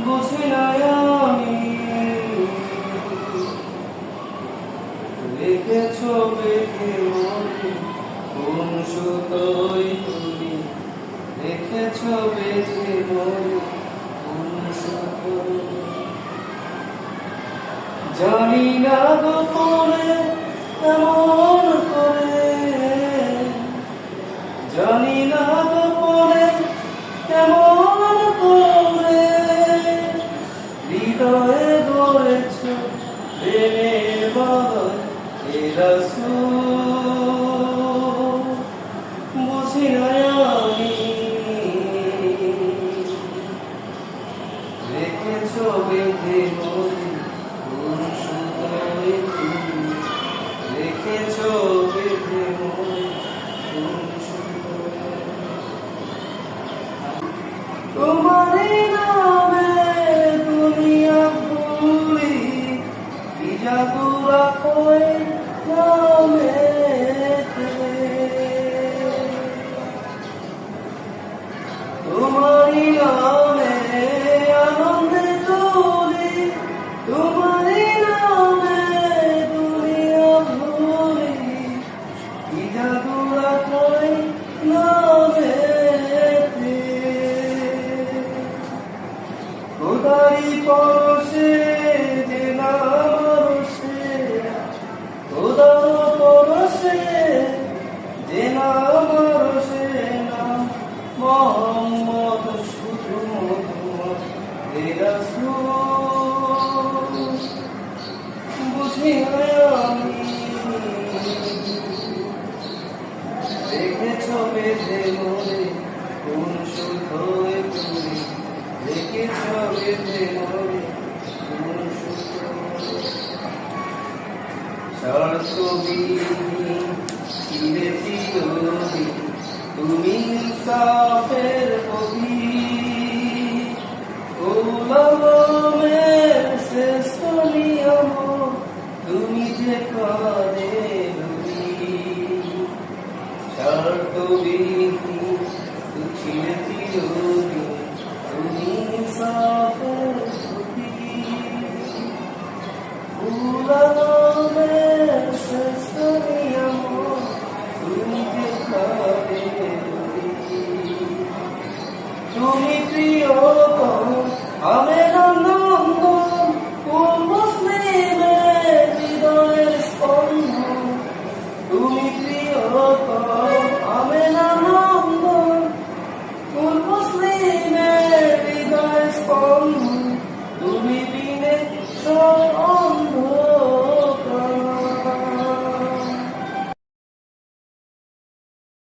বুঝি নাই আমি লিখেছ বেঁধে মনে কোন সুতোয় তুমি লিখেছ বেঁধে মনে কোন সুতোয় জানি না গোপনে এমন করে জানি না গোপনে কেমন করে হৃদয়ে গড়েছ প্রেমের বাগান হে রাসূল বুঝি নাই আমি রেখেছ বেঁধে মনে কোন সুতোয় তুমি রেখেছ বেঁধে মনে কোন সুতোয় তোমারই নামে দুনিয়া ভুলি কি জাদু রাখো নামেতে তোমারই নামে আনন্দে তুলি তোমারই নামে দুনিয়া ভুলি কি জাদু রাখো নামেতে খোদারি পরশে যে নামরসে খোদার পরশে যে নামরসে নাম মোহাম্মদ শুধু মধুমত হে রাসূল বুঝি নাই আমি রেখেছ বেঁধে মনে কোন সুতোয় তুমি রেখেছ বেঁধে মনে কোন সুতোয় স্বার্থবিহীন চিরে চিরদিন তুমি ইনসাফের প্রতীক গোলামের শ্রেষ্ঠ নিয়ম তুমি যে কাদের স্বার্থবিহীন চিরে চিরদিন তুমি ইনসাফের প্রতীক গোলামের শ্রেষ্ঠ নিয়ম তুমি যে কাদের তুমি প্রিয়তম আমেনার নন্দন কোন মুসলিমের হৃদয়ের স্পন্দন তুমি প্রিয়তম আমেনার নন্দন কোন মুসলিমের হৃদয়ের স্পন্দন